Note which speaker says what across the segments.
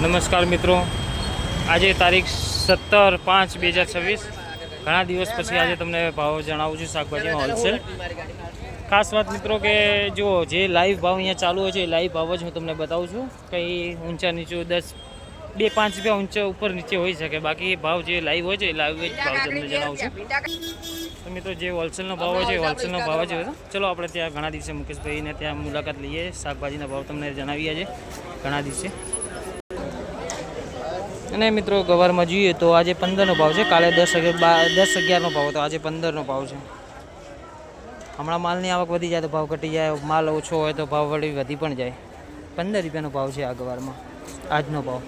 Speaker 1: નમસ્કાર મિત્રો, આજે તારીખ 17/5/2026 ઘણા દિવસ પછી આજે તમને ભાવ જણાવું છું શાકભાજીમાં હોલસેલ. ખાસ વાત મિત્રો કે જો જે લાઈવ ભાવ અહીંયા ચાલુ હોય છે એ લાઈવ ભાવ જ હું તમને બતાવું છું. કંઈ ઊંચા નીચું 2-5 રૂપિયા ઊંચા ઉપર નીચે હોઈ શકે, બાકી ભાવ જે લાઈવ હોય છે એ લાઈવ જ ભાવ તમને જણાવું છું. તો મિત્રો જે હોલસેલનો ભાવ હોય છે હોલસેલનો ભાવ જ હોય. ચલો આપણે ત્યાં ઘણા દિવસે મુકેશભાઈને ત્યાં મુલાકાત લઈએ, શાકભાજીના ભાવ તમને જણાવીએ છે ઘણા દિવસે. અને મિત્રો ગવારમાં જોઈએ તો આજે 15નો ભાવ છે, કાલે 10-11નો ભાવ હતો, આજે 15નો ભાવ છે. હમણાં માલની આવક વધી જાય તો ભાવ ઘટી જાય, માલ ઓછો હોય તો ભાવ વધી પણ જાય. 15 રૂપિયાનો ભાવ છે આ ગવારમાં, આજનો ભાવ.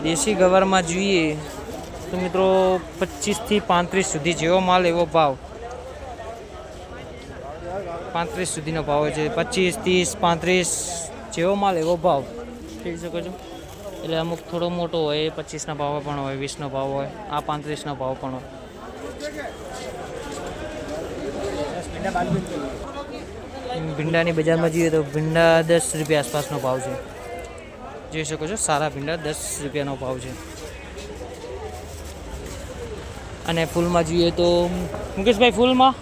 Speaker 1: દેશી ગવારમાં જોઈએ તો મિત્રો 25 થી 35 સુધી જેવો માલ એવો ભાવ. 35 સુધીનો ભાવ હોય છે, 25, 30, 35 જેવો માલ એવો ભાવ કહી શકો છો. એટલે અમુક થોડો મોટો હોય એ 25ના ભાવ પણ હોય, 20નો ભાવ હોય, આ 35ના ભાવ પણ હોય. ભીંડાની બજારમાં જઈએ તો ભીંડા 10 રૂપિયા આસપાસનો ભાવ છે, જોઈ શકો છો. સારા ભીંડા 10 રૂપિયાનો ભાવ છે. અને ફૂલમાં જોઈએ તો મુકેશભાઈ ફૂલમાં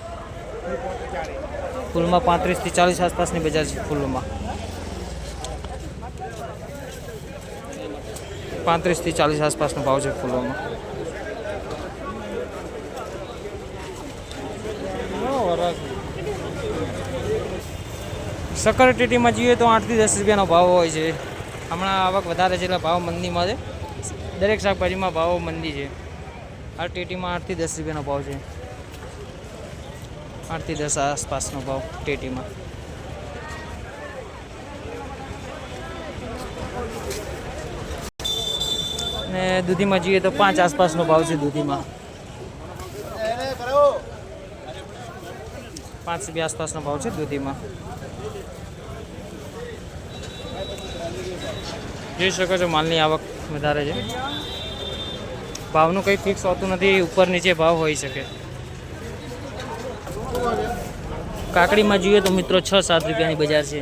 Speaker 1: 35 થી 40 આસપાસની બજાર છે. ફૂલોમાં 35 થી 40 આસપાસનો ભાવ છે ફૂલોમાં. સકરટેટીમાં જોઈએ તો 8 થી 10 રૂપિયાનો ભાવ હોય છે. હમણાં આવક વધારે છે એટલે ભાવ મંદીમાં છે. દરેક શાકભાજીમાં ભાવ મંદી છે. આ ટેટીમાં 8 થી 10 રૂપિયાનો ભાવ છે. 8 થી 10 આસપાસનો ભાવ ટેટીમાં. ને દૂધીમાં જઈએ તો 5 આસપાસનો ભાવ છે. દૂધીમાં 5 રૂપિયા આસપાસનો ભાવ છે દૂધીમાં. જોઈ શકો છો માલની આવક વધારે છે. ભાવનું કંઈ ફિક્સ હોતું નથી, ઉપર નીચે ભાવ હોઈ શકે. કાકડીમાં જોઈએ તો મિત્રો 6-7 રૂપિયાની બજાર છે.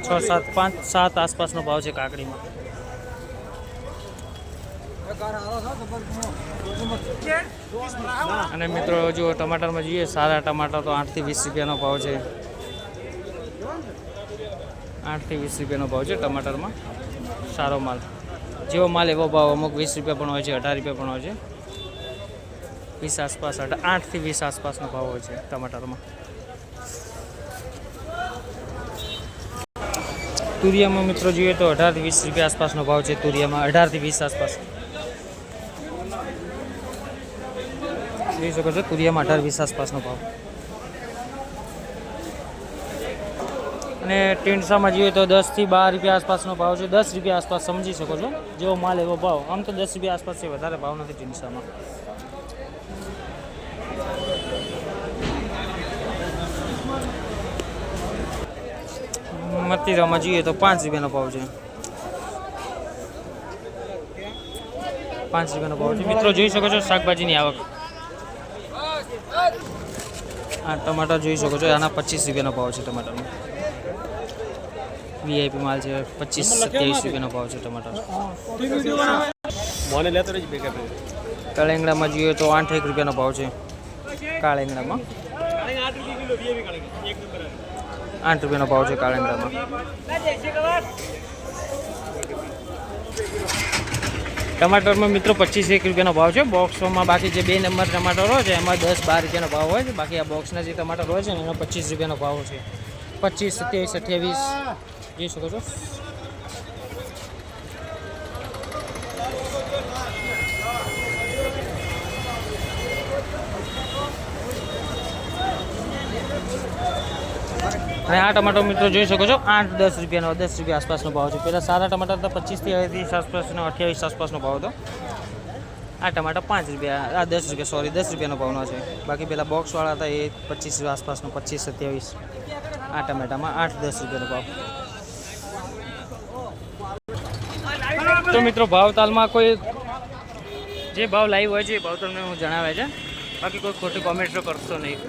Speaker 1: 6-7 આસપાસનો ભાવ છે કાકડીમાં. અને મિત્રો જો ટમાટરમાં જોઈએ, સારા ટમાટર તો 8 થી 20 રૂપિયાનો ભાવ છે. 8 થી 20 રૂપિયાનો ભાવ છે ટમાટરમાં. સારો માલ, જેવો માલ એવો ભાવ. અમુક 20 રૂપિયા પણ હોય છે, 18 રૂપિયા પણ હોય છે. 20 આસપાસ, 8 થી 20 આસપાસનો ભાવ હોય છે ટમાટરમાં. તુરિયામાં મિત્રો જોઈએ તો 18 થી 20 રૂપિયા આસપાસનો ભાવ છે. તુરિયામાં 18 થી 20 આસપાસ જોઈ શકો છો. તુરિયામાં 18-20 આસપાસનો ભાવ. અને ટીંડસામાં જોઈએ તો 10 થી 12 રૂપિયા આસપાસનો ભાવ છે. 10 રૂપિયા આસપાસ સમજી શકો છો, જેવો માલ એવો ભાવ. આમ તો 10 રૂપિયા આસપાસ છે, વધારે ભાવ નથી ટીંડસામાં. મતીરામાં જોઈએ તો 5 રૂપિયાનો ભાવ છે. 5 રૂપિયાનો ભાવ છે. મિત્રો જોઈ શકો છો શાકભાજીની આવક. આ ટમાટર જોઈ શકો છો, આના 25 રૂપિયાનો ભાવ છે ટમાટરનો. વીઆઈપી માલ છે. 25-27 રૂપિયાનો ભાવ છે ટમાટર. કાળેંગડામાં જોઈએ તો 8-1 રૂપિયાનો ભાવ છે. કાળેંગડામાં 8 રૂપિયાનો ભાવ છે કાળેંગડામાં. ટમાટરમાં મિત્રો 25-1 રૂપિયાનો ભાવ છે બોક્સોમાં. બાકી જે 2 નંબર ટમાટર હોય છે એમાં 10-12 રૂપિયાનો ભાવ હોય છે. બાકી આ બોક્સના જે ટમાટર હોય છે ને એનો 25 રૂપિયાનો ભાવ છે. 25, 27, 28 જોઈ શકો છો. અને આ ટમાટર મિત્રો જોઈ શકો છો 8-10 રૂપિયાનો, 10 રૂપિયા આસપાસનો ભાવ છે. પહેલાં સારા ટમાટર તો 25 થી 30 આસપાસનો, 28 આસપાસનો ભાવ હતો. આ ટમાટર 5 રૂપિયા, આ 10 રૂપિયા, સોરી 10 રૂપિયાનો ભાવનો છે. બાકી પેલા બોક્સવાળા હતા એ 25 આસપાસનો, 25-27. આ ટમેટામાં 8-10 રૂપિયાનો ભાવ. તો મિત્રો ભાવતાલમાં કોઈ જે ભાવ લાઈવ હોય છે એ ભાવ તમને હું જણાવે છે. બાકી કોઈ ખોટી કોમેન્ટ તો કરશો નહીં.